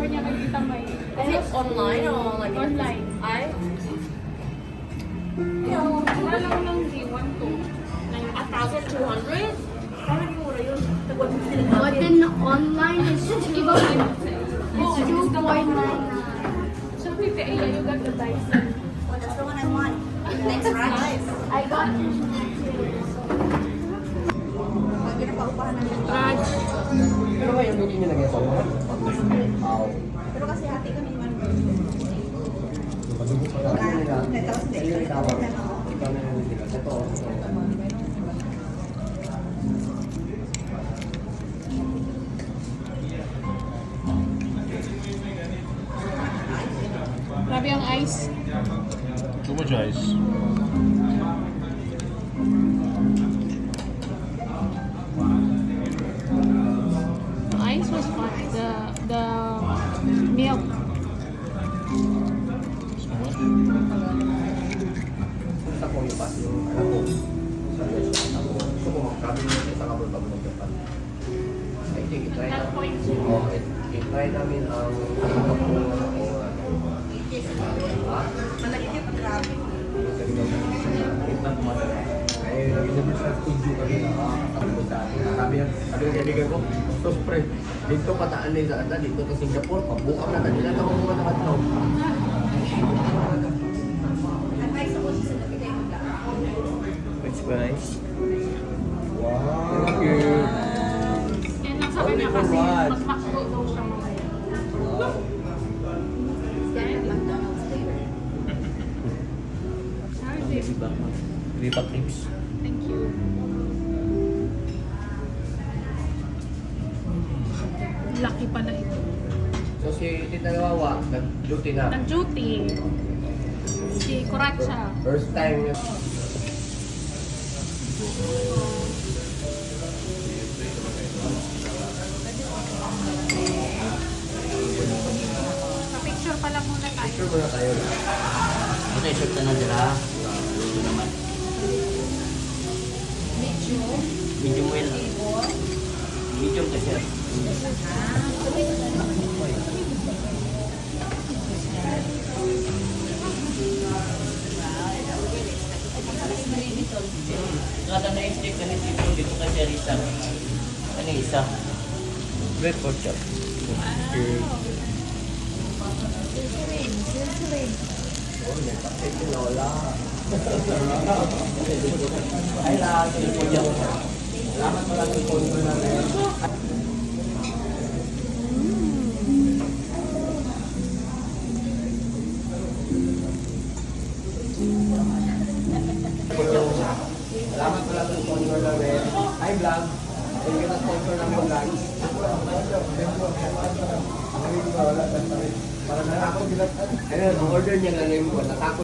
niya kay Tita May. Is it online or like Online. I? Wala lang ng D1 to. 1,200? Parang yung mura yun. But then online is Iba pa yun. it's 2.99. So, PPA, you got the Dyson. Oh, that's the one I want. Thanks, Raj. I got Pag pinapaupahan na niya. Raj. Pero ba yung hindi niya lagyan sa mga? Pero kasi hati kami naman. Madugo pa lang nila. Ayun yung tawag. Ikaw na yung nila. Ito. Grabe ang ice. Too much ice. The ice was fine. The milk. So much. Sa ko yung pas yung alam ko. Ako, gusto ko magkabi mo sa kabel pag mag-japan. I think i-try na. I-try namin ang Malagyan pa grabe. ay lagi naman sa studio kami na sabi ng kaibigan ko, so pre, dito kataan na yung daan dito sa Singapore, pabukam na kanila na kung mga nakatlaw. Advice ako sa nabigay mo lang. Which guys? Wow, thank you. Yan lang sa kanya kasi mas makdo daw siya mamaya. Yan yung McDonald's flavor. Sorry, babe. Viva Clips. Thank you. Lucky pala ito. So si Tita Wawa, nag-duty na. Nag-duty. Si Kuratsa. First time niya. Pa-picture pala muna tayo. Sure ba na tayo? Ito i-short na dira. Ito naman. Medium well. Medium kasi. Kada na i-stick na dito kasi Risa. Ano yung isa? Red pork chop. Oh, may pakit yung Lola. Ay lahat. Salamat pala sa sponsor namin. Salamat pala sa sponsor namin. Hi vlog. Thank you na sponsor ng vlog. Para na ako. Ayun, order niya na yung natakot.